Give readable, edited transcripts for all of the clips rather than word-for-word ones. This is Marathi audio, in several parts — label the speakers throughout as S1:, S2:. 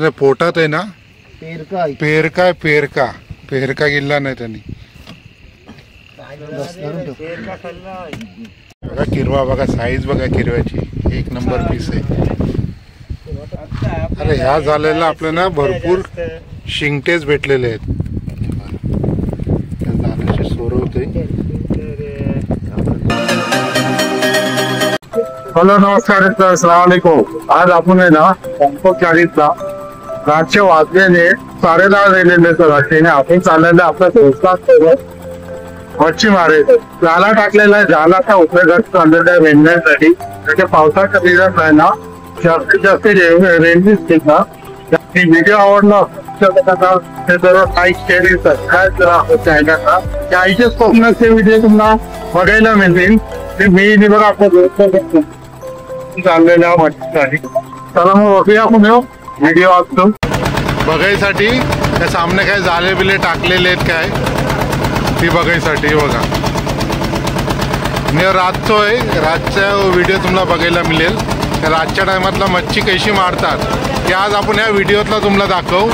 S1: पोटात आहे ना
S2: पेरका
S1: पेरका पेरका पेरका गिल्ला नाही त्यांनी बघा किरवा बघा साईज बघा किरव्याची एक नंबर पीस आहे. अरे ह्या झालेला आपल्याला भरपूर शिंगटेच भेटलेले आहेत. जाण्याचे सोरवते.
S3: हॅलो नमस्कार अस्सलाम वालेकुम. आज आपण आहे ना 40ला रातचे वाजलेले 10:30 झालेले तर रात्रीने आपण चाललेलं आपल्या दोस्तांसोबत मच्छी मारायचं. जाला टाकलेला आहे. जालाचा उपयोग चाललेला आहे रेंजण्यासाठी. त्याच्या पावसाच्या दिवस आहे ना जास्तीत जास्त रेंजेस घेतात. व्हिडिओ आवडला ते सर्व लाईक शेअर सबस्क्राईब करा चॅनलला. त्याचे कोकणाचे व्हिडिओ तुम्हाला बघायला मिळतील. ते मी बघा आपल्या दोस्त चाललेल्या मच्छीसाठी. चला मग बघूया आपण व्हिडिओ असतो
S1: बघायसाठी. त्या सामने काय जाले बिले टाकलेले आहेत काय ती बघायसाठी. बघा मी रातचो आहे. रातचा व्हिडिओ तुम्हाला बघायला मिळेल. रातच्या टायमातला मच्छी कशी मारतात ते आज आपण या व्हिडिओतला तुम्हाला दाखवू.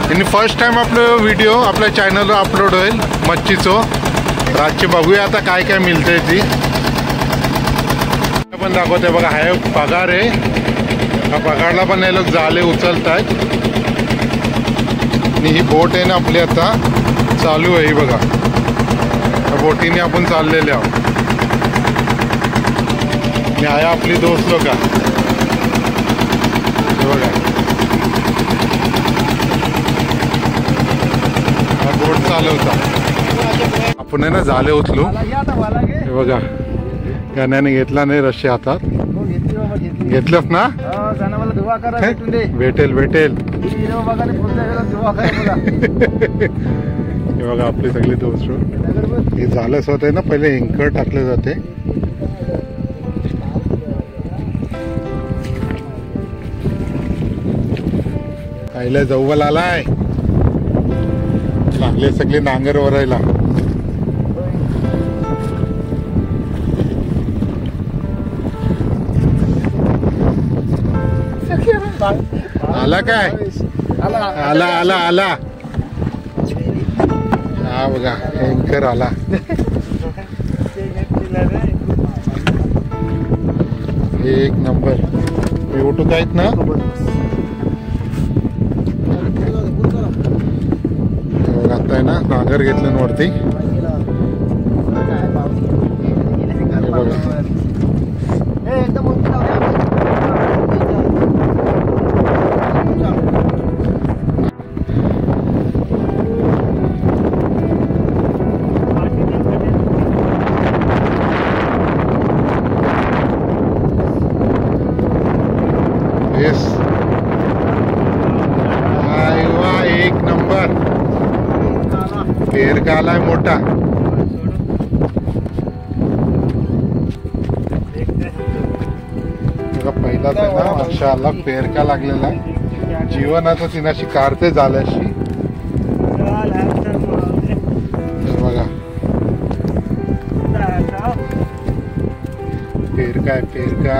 S1: आणि फर्स्ट टाइम आपलं व्हिडिओ आपल्या चॅनलवर अपलोड होईल मच्छीचो. रातची बघूया आता काय काय मिळतंय ती पण दाखवते. बघा हा पगार आहे. हा पगारला पण हे लोक जाले उचलत आहेत. आणि ही बोट आहे ना आपली आता चालू आहे. बघा त्या बोटीने आपण चाललेले आहोत. आणि आहे आपली दोस्त लोक बघा हा बोट चालवता. आपण आहे ना जाले उचलू. हे बघा गाण्याने घेतला नाही रस्से हातात. घेतलंच ना भेटेल भेटेल. हे बघा आपली सगळी दोस्त हे झालं स्वतः आहे ना पहिले एंकर टाकले जाते. आईला जवळ आलाय. लागले सगळे नांगर वरायला. आला काय आला आला आला. हा बघा एंकर आला. एक नंबर. युट्यूब आहेत ना. आता आहे ना नांगर घेतलं वरती. एक नंबर पेरका आलाय मोठा. पहिलाच आहे ना माशाअल्लाह पेरका लागलेला. जीवनाचं तिनाशी काढते झाल्याशी. बघा पेरका आहे पेरका.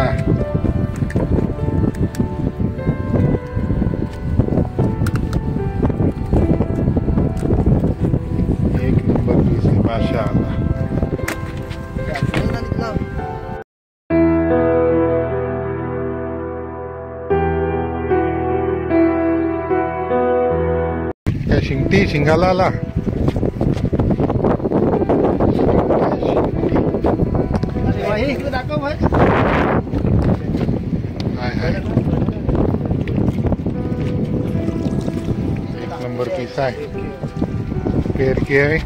S1: माशाअल्लाह. त्या शिंगटी शिंगाला आला. एक नंबर पीस आहे. पेरकी आहे.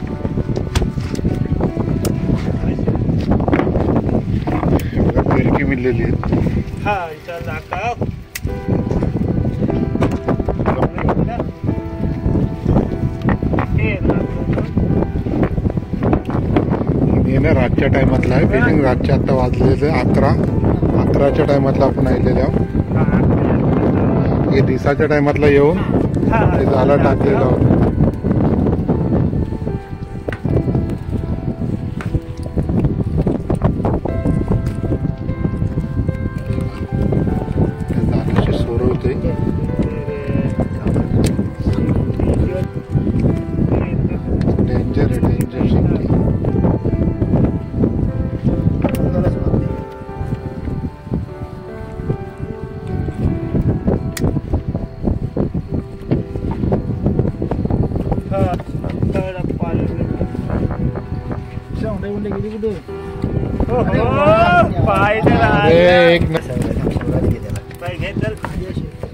S1: पेरकी मिळलेली आहे. रातच्या टायमातला आहे. फिशिंग रातच्या आता वाजलेले 11च्या टायमातला आपण आलेले आहोत. हे दिसाच्या टायमातला येऊन ते जाला टाकलेलं आहोत. जाण्याचे सोरवते.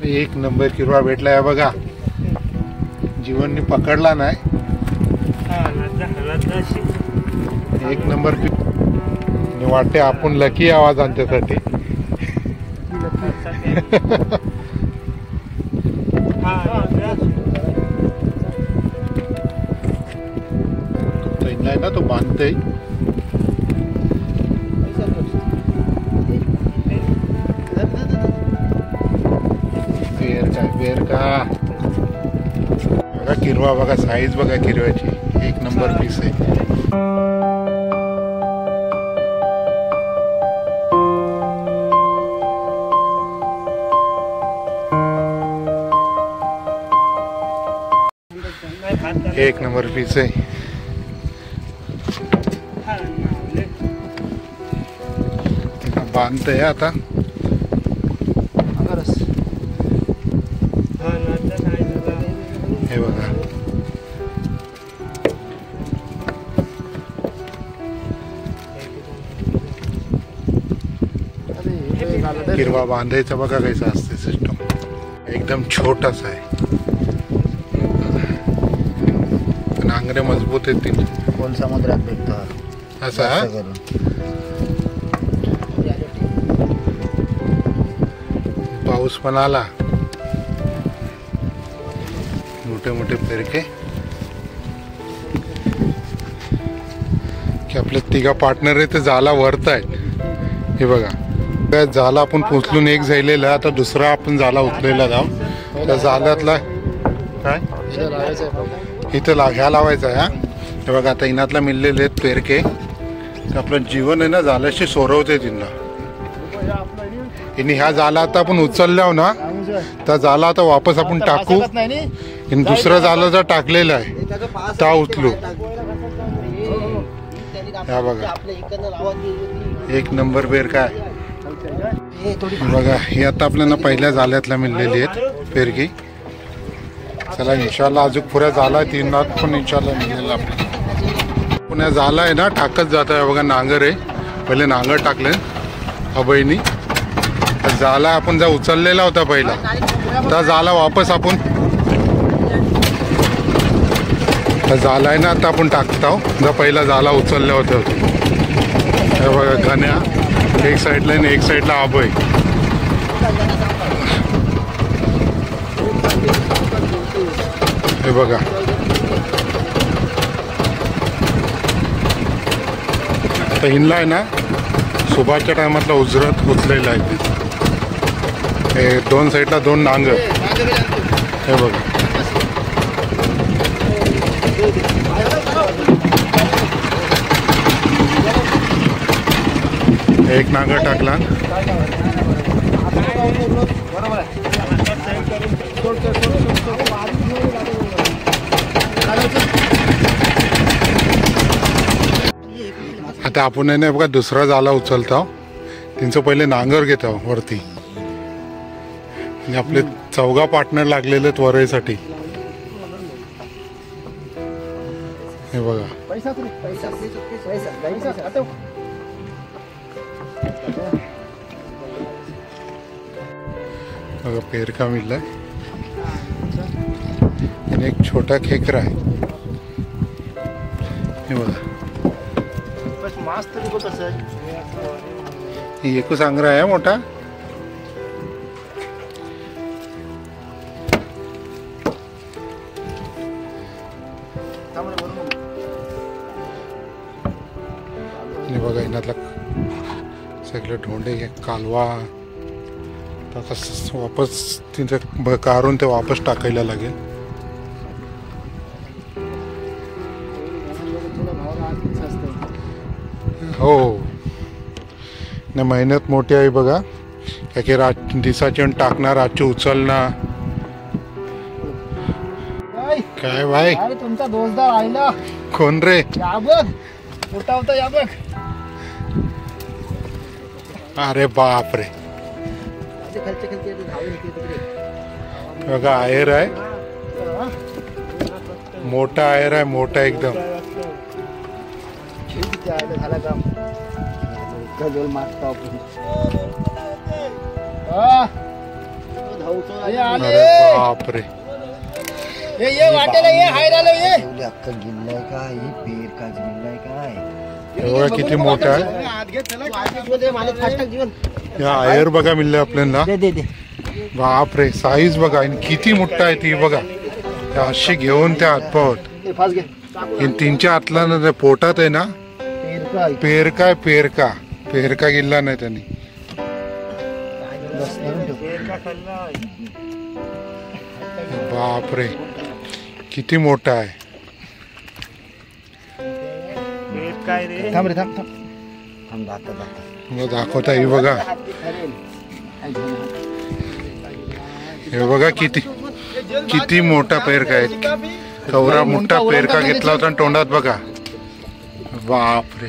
S1: एक नंबर किरवा भेटलाय बघा. जीवननी पकडला नाही. एक नंबर वाटते आपण लकी आवाज आमच्यासाठी. तो ना तो बांधते बेर का बघा. किरवा बघा, साईज बघा किरव्याची. एक नंबर पीस आहे. एक नंबर पीस आहे. बांधतंय आता. हे बघा, किरवा बांधायचा बघा कैसा असते सिस्टम. एकदम छोटासा आहे. नांगरे मजबूत आहेत तिने.
S2: खोल समुद्रात भेटतो
S1: असा. पाऊस पण आला. मोठे मोठे पेरके की आपले तिघा पार्टनर आहे ते जाला वरत आहेत. हे बघा, त्या जाला आपण पोचलून एक झालेला. आता दुसरा आपण जाला उचलेला जाऊ. त्या जाल्यातला काय इथं ह्या लावायचा आहे. हे बघा, आता इनातला मिळलेले आहेत पेरके. आपलं जीवन आहे ना जाल्याशी सोरवते तिला. आणि ह्या जाला आता आपण उचलल्यावर ना त्या जाला आता वापस आपण टाकू. दुसरा जाला जर टाकलेला आहे त्या उचलू. ह्या बघा, एक नंबर बेर काय बघा. हे आता आपल्याला पहिल्या जाल्यातल्या मिळलेली आहेत पेरकी. चला इन्शाल्लाह अजून पुऱ्या झाला 3 लाख पण इन्शाल्लाह मिळेल आपल्याला. पुण्या झाला आहे ना टाकत जात आहे बघा. नांगर आहे, पहिले नांगर टाकले अभयनी. झाला आपण जा उचललेला होता पहिला, तर झाला वापस आपण झाला आहे ना आता आपण टाकतो. जा पहिला झाला उचलले होते. हे बघा घन्या एक साईडला आणि एक साईडला अभय. हे बघा, आता हिनला आहे ना सुभाषच्या टायमातला उजरत उचलेला आहे. हे 2 साईडला 2 नांगर. हे बघा, एक नांगर टाकला. आता आपण आहे ना बघा दुसरा जाला उचलतो. त्यांचं पहिले नांगर घेतो वरती. आपले 4 पार्टनर लागलेले आहेत वरईसाठी. हे बघा, बघा पेरका मिळलाय. आणि एक छोटा खेकरा आहे. हे बघा, एकू सांगरा आहे मोठा. बघा इनातला सगळे ढोंडे कालवा. आता वापस तिथे काढून ते वापस टाकायला लागेल. हो, नाही मेहनत मोठी आहे बघा. की दिसाची टाकणार, आजची उचलणार. काय भाई
S2: तुमचा दोस्तदार आयला.
S1: कोण रे?
S2: या बघ, मोठा होता या बघ.
S1: अरे बाप रे, बघा आहेर आहे. मोठा आहेर आहे, मोठा एकदम.
S2: त्याच्या आईला झाला काम इतका जोल मारतो आपण हे आले
S1: अरे बापरे
S2: ये वाटेला ये हाय राहिलो ये एवढी अक्कल गिल्लाय काय ही पेर का गिल्लाय काय
S1: एवढा किती मोठा आहे या आयर बघा मिळले आपल्याला
S2: दे
S1: बापरे साईज बघा आणि किती मोठा आहे ती बघा त्या अशी घेऊन त्या हातपावत
S2: फास्ट घे
S1: तीनच्या हातला ना ते पोटात आहे ना
S2: पेर काय
S1: पेरका गिल्ला नाही त्यांनी
S2: बस धरून ठेव
S1: बापरे किती मोठा आहे
S2: थांब रे थांब थांब थांब दाखव
S1: मला दाखवता ही बघा हे बघा किती मोठा पेरका आहे कवरा मोठा पेरका घेतला होता आणि तोंडात बघा बापरे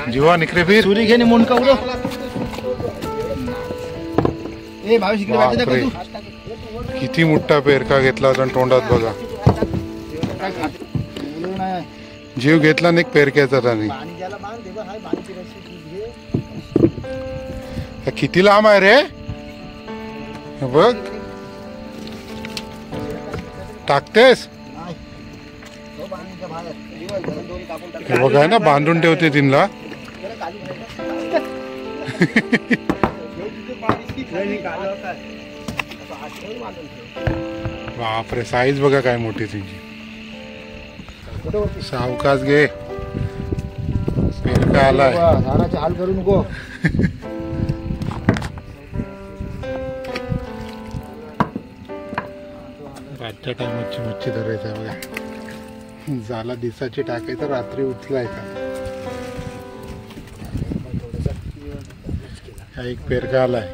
S1: जीवन इकडे फिर
S2: सुरी घेणे मुंडका उडो ए भावेश इकडे वाटते
S1: बापरे
S2: तू
S1: किती मोठा पेरका घेतला होता आणि तोंडात बघा जीव घेतला नाही पेरक्याचा त्याने किती लांब आहे रे हे बघ टाकतेस हे बघ आहे ना बांधून ठेवते तिनला बापरे साईज बघा काय मोठी तिची सावकाश घे पेरका आलाय
S2: झाडाचे हाल करू नको
S1: रातच्या टायमाची मच्छी धरायचा बघा झाला दिसाची टाकायचा रात्री उचलायचा हा एक पेरका आलाय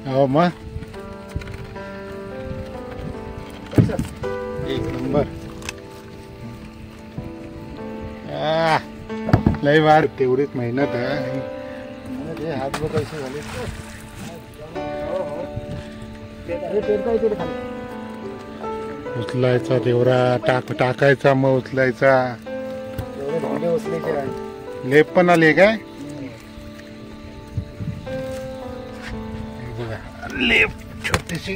S1: हो मग एक नंबर लय वार तेवढीच मेहनत आहे
S2: हात बघ कसे झाले
S1: उचलायचा तेवढा टाकायचा मग उचलायचा लेप पण आले काय बघा लेप छोटीशी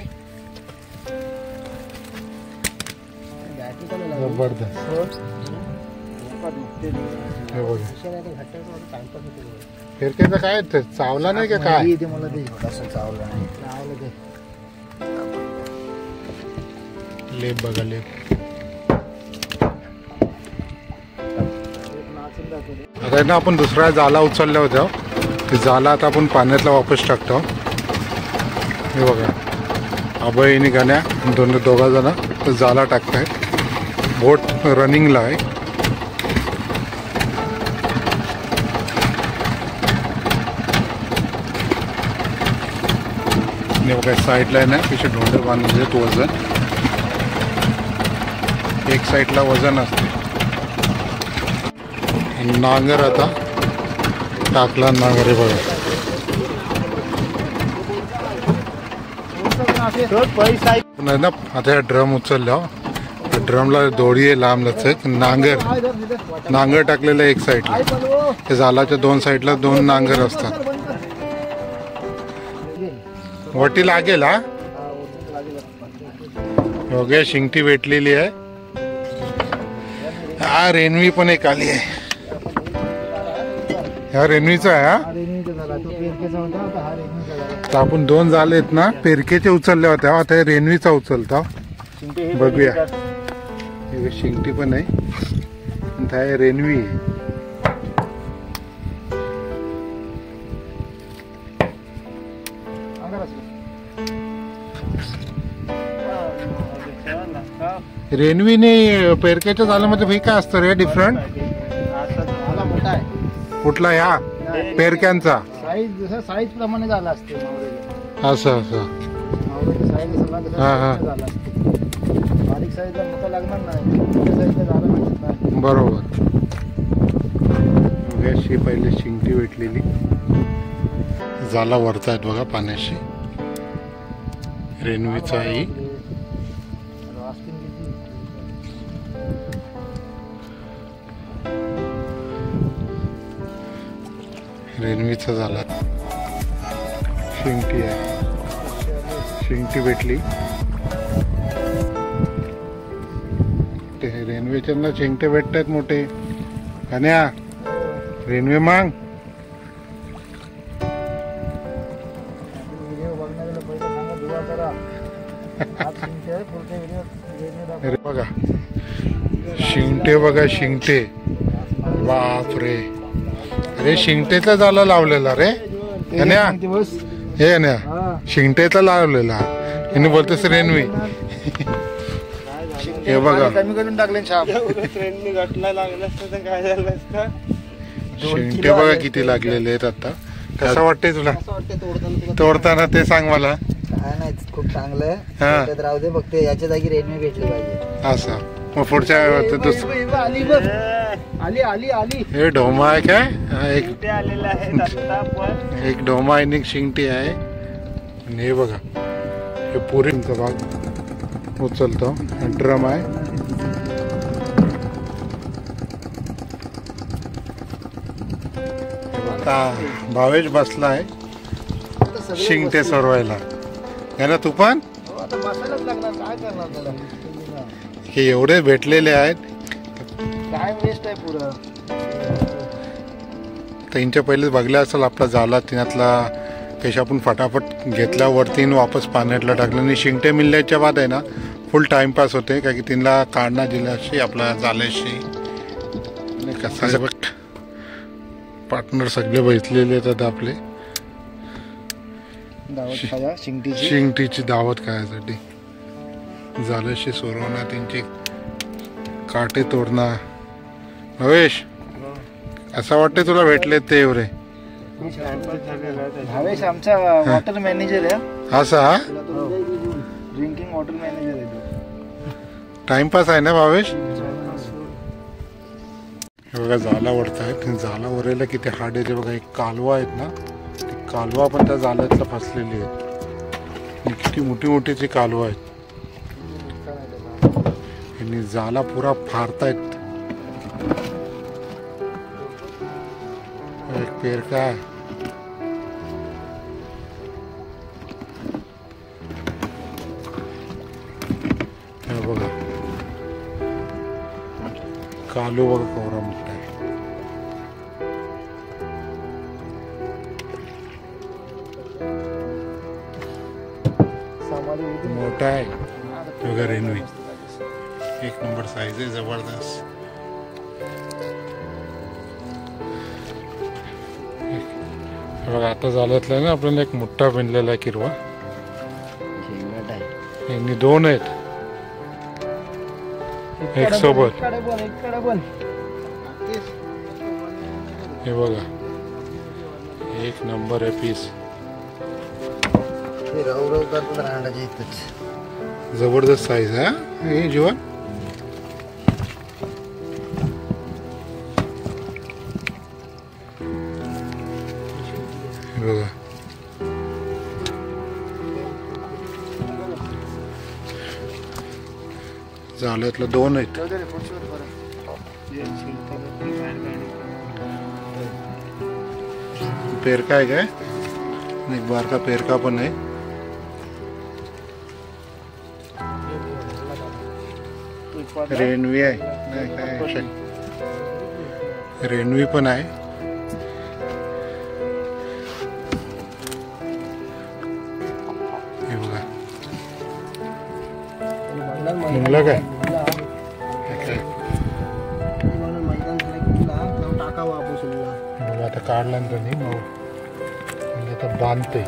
S1: जबरदस्त हे बघा फिरक्याचं काय चावला नाही का काय
S2: मला ते कसं चावलं नाही
S1: लेप बघा लेप आता ना आपण दुसरा जाला उचलल्या होत्या ते जाला आता आपण पाण्यातला वापस टाकतो हे बघा अभयनी गाण्या दोघा जण जाला टाकतायत बोट रनिंगला आहे बघा साईडला आहे ना पिछे ढोंडे बांधले तो वजन एक साईडला वजन असते नांगर आता टाकला नांगर आहे बघा नाही ना आता या ड्रम उचलल्या ड्रमला दोडी आहे लांब लचक नांगर टाकलेलं एक साईडला ते जालाच्या दोन साईडला दोन नांगर असतात वटी लागेल हा ओके शिंगटी भेटलेली आहे हा रेनवी पण एक आली आहे ह्या रेनवीचा आहे हा तर आपण दोन झालेत ना पेरकेचे उचलले होते आता हे रेनवीचा उचलता बघूया शिंगटी पण आहे रेनवी आहे रेनवीने पेरक्याच्या जाल्यामध्ये भाई काय असतं रे डिफरंट
S2: मोठा आहे
S1: कुठला ह्या पेरक्यांचा
S2: साईज जसं साईज प्रमाणे झाला असते
S1: असं
S2: साईज
S1: हा हा
S2: झाला असते बारीक साईजला मोठा लागणार नाही मोठ्या साईजला झाला नाही
S1: बरोबर अशी पहिले शिंगटी भेटलेली जाला वरतायत बघा पाण्याशी रेनवीचा ही रेल्वेचा झाला. शिंगटी आहे, शिंगटी भेटली. ते रेल्वेच्या ना शिंगटे भेटतात मोठे. कन्या रेल्वे मांग. अरे बघा शिंगटे, बघा शिंगटे. बापरे, अरे शिंगटेचा झाला लावलेला रे. कन्या हे कन्या शिंगटेचा लावलेला. हिने बोलतेस रेल्वे. हे बघा
S2: कमी करून टाकले छाप.
S1: शिंगटे बघा किती लागलेले आहेत आता. कसं वाटतंय तुला तोडताना ते सांग मला.
S2: काय नाही, खूप चांगलं आहे.
S1: हा.
S2: त्यात राहू दे, फक्त याच्या जागी रेल्वे भेटली पाहिजे.
S1: असं मग पुढच्या
S2: आली बघ, आली आली आली.
S1: हे ढोमा आहे काय? हा, एक ढोमा आहे, एक शिंगटी आहे. आणि हे बघा हे पुरींचा भाग उचलतो. ड्रम आहे. आता भावेश बसला आहे शिंगटे सोडवायला. है ना तू पण?
S2: आता बसायलाच लागणार, काय करणार त्याला.
S1: हे एवढे भेटलेले आहेत.
S2: काय वेस्ट आहे पुरं.
S1: त्यांच्या पहिलेच बघल्या असेल आपला झाला तिनातला कशा आपण फटाफट घेतला वरती वापस पाण्यातला टाकलं. आणि शिंगटे मिळल्याच्या बाद आहे ना फुल टाइमपास होते, का की तिला काढणं दिल्याशी आपला झाल्याशी. कसा बघ पार्टनर सगळे बसलेले आहेत आपले. शिंगटीची दावत खायसाठी. झाल्याशी सोडवणार, त्यांचे काटे तोडणार. भवेश असं वाटतंय तुला भेटले ते एवढे?
S2: भावेश आमचा वॉटर मॅनेजर आहे.
S1: असं हा
S2: ड्रिंकिंग वॉटर मॅनेजर आहे.
S1: टाइमपास आहे ना भावेश? हे बघा जाला ओढतायत. जाला ओढायला किती हाड आहे बघा. एक कालवा आहेत ना, ती कालवा पण त्या जाल्यातला फसलेली आहेत. किती मोठी मोठीची कालवा आहेत. आणि जाला पुरा फाडतायत. एक पेरका आहे. हे बघा कालू बघा कवरा मोठा आहे. मोठा आहे बघा. रेल्वे एक नंबर साईज आहे, जबरदस्त. बघा आता झाल्यातला ना आपल्याला एक मोठा बनलेला आहे किरवा. यांनी दोन आहेत एक सोबत. हे बघा एक नंबर आहे पीस. जबरदस्त साईज आहे हे जीवन. बघा झाल्यातलं दोन आहेत. पेरका आहे काय? एक बारका पेरका पण आहे. रेणवी आहे नाही काय, रेणवी पण आहे. हे बघा मुंगला काय आता काढला ना त्यांनी. मग आता बांधते.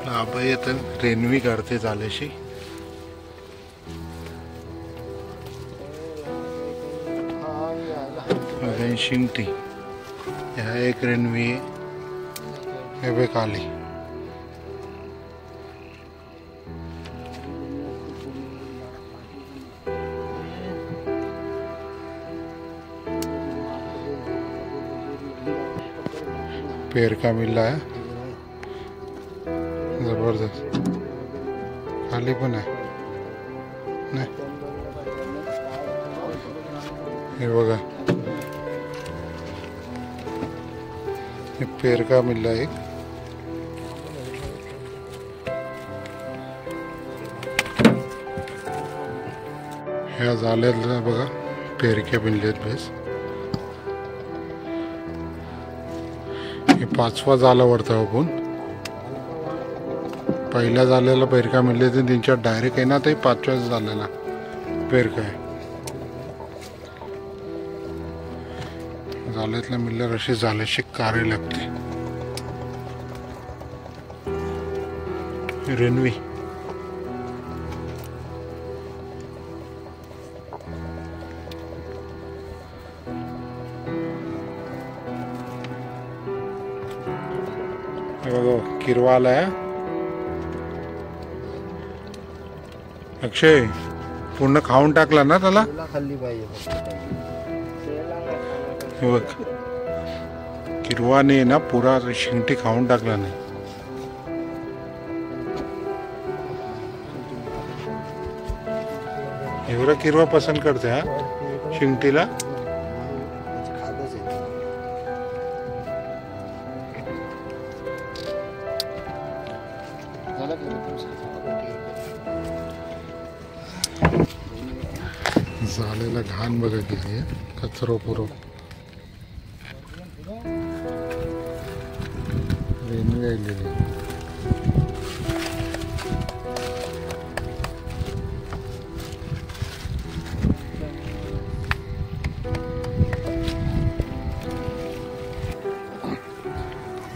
S1: आबाई आता रेणवी काढते झाल्याशी. शिंगटी ह्या एक रेणवी हे बे काली. पेड़ का मिल रहा है जबरदस्त, खाली पण आहे नाही हे बघा, हे पेड़ का मिल रहा है एक। ह्या जाल्याला बघा पेरक्या बिनलेत बेस, हे 5वा जाला वाटतं आपण। पहिल्या जाल्याला पेरका मिळले ते त्यांच्या डायरेक्ट आहे ना, ते 5व्या जाल्याला पेरका आहे। जाल्यातल्या मिळल्यावर अशी जाल्याची कारे लागते। रेनवी किरवा आलाय। अक्षय पूर्ण खाऊन टाकला ना त्याला,
S2: खाल्ली पाहिजे।
S1: हे बघ किरवाने ना पुरा शिंगटी खाऊन टाकला नाही। एवढा किरवा पसंत करते हा शिंगटीला। झालेला घाण बघा किती आहे, कचरो पुरो। रेनवी आलेली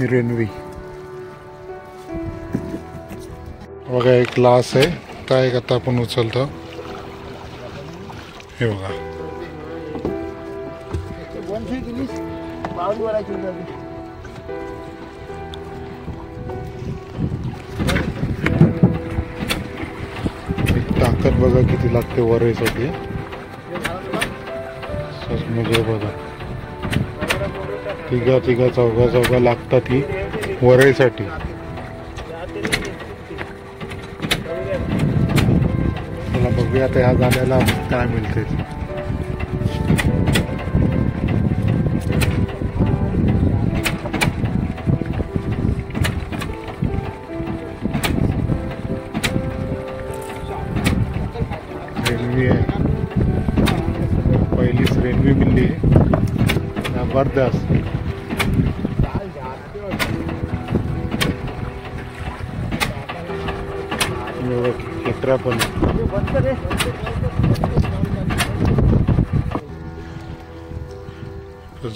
S1: रेनवी बघा, एक ग्लास आहे काय आता आपण उचलतो हे बघा। ताकद बघा किती लागते वरायसाठी, म्हणजे बघा तिघा चौघा लागतात ही वरायसाठी। मला बघूया आता ह्या झाल्याला काय मिळते। रेनवी आहे, पहिलीच रेनवी मिळली जबरदस्त। खेकडा पण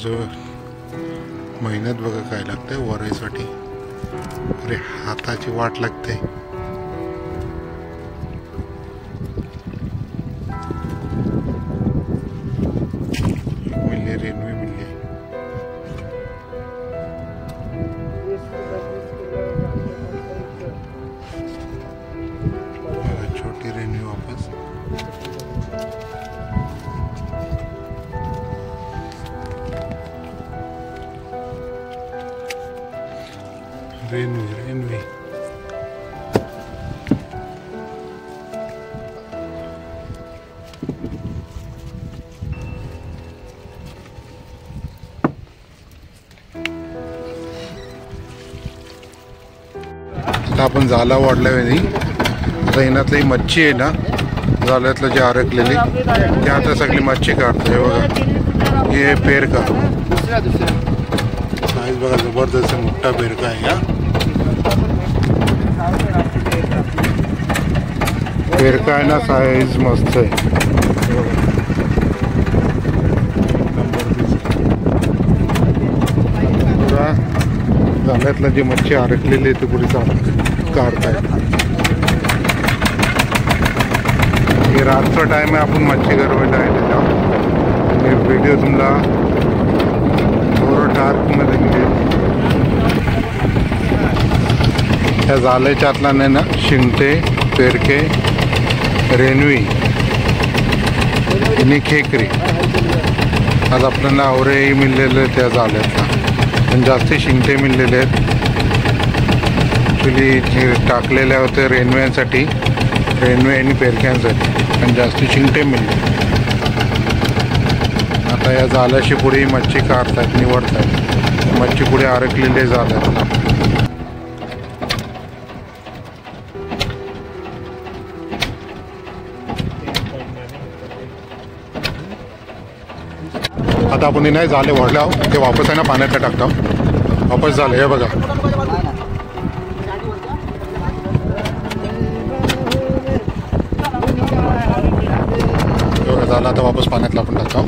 S1: जो मेहनत बघा काय लागते वरायसाठी, अरे हाताची वाट लागते। मिळली रेनवी मिळली, छोटी रेनवी वापस। रेनवी आता आपण जाला वाढल्या वेळी आता येण्यातली मच्छी आहे ना, जाल्यातलं जे अडकलेली ते आता सगळी मच्छी काढतो। हे बघा हे पेरका साईज बघा, जबरदस्त मोठा पेरका आहे हा। पेरका आहे ना, साईज मस्त आहे। पुरा जाल्यातलं जी मच्छी अडकलेली आहे ती पुरी काढताय। हे रातचा टाइम आहे, आपण मच्छी गरवायला आहे त्याच्या। हे व्हिडिओ तुम्हाला थोडं डार्कमध्ये मिळेल। ह्या जाल्याच्या आतला नाही ना शिंगटे, पेरके, रेनवी आणि खेकरी आज आपल्याला आवरेही मिळलेलं त्या जाल्यातला। पण जास्ती शिंगटे मिळलेले आहेत. ॲक्च्युली टाकलेले होते रेल्वेसाठी, रेल्वे आणि पेरक्यांसाठी, पण जास्ती शिंगटे मिळले. आता या जाल्याशी पुढे मच्छी काढतात, निवडतात. मच्छी पुढे अडकलेले जातात. आता आपण नाही झाले वडला ते वापस आहे ना पाण्यातला टाकतो. वापस झालं हे बघा. झालं आता वापस पाण्यातला आपण टाकतो.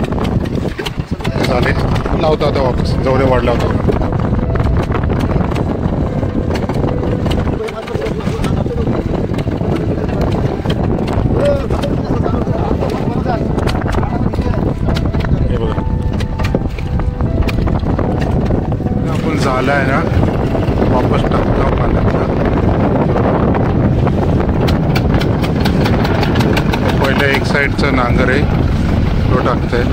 S1: झाले लावतो आता वापस जेवढे वाढला होता. आपण झाला आहे ना वापस टाकतो पाण्यातला. पहिले एक साईडचं नांगर आहे तो टाकतंय.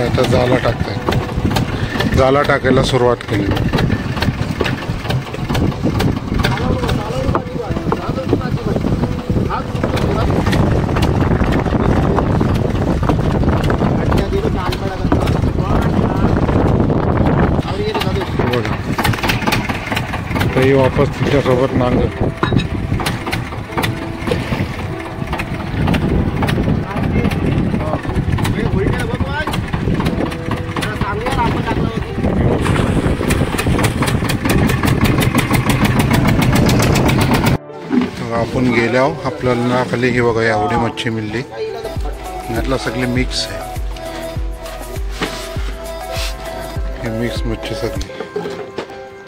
S1: आता जाला टाकतंय. जाला टाकायला सुरुवात केली. तरी वापस तिच्यासोबत नांगर. आपण गेल्यावर आपल्याला ना खाली ही बघा एवढी मच्छी मिळली. यातला सगळी मिक्स आहे. ही मिक्स मच्छी सगळी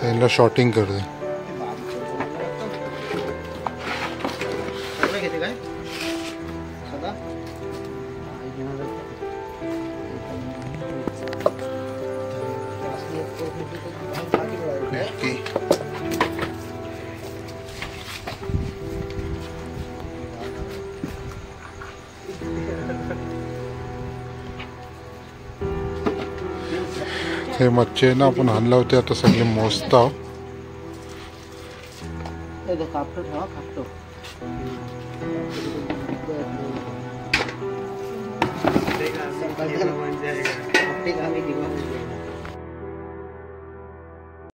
S1: त्यांना शॉर्टिंग करते. हे मच्छी ना आपण आणला होते आता सगळे मोजता.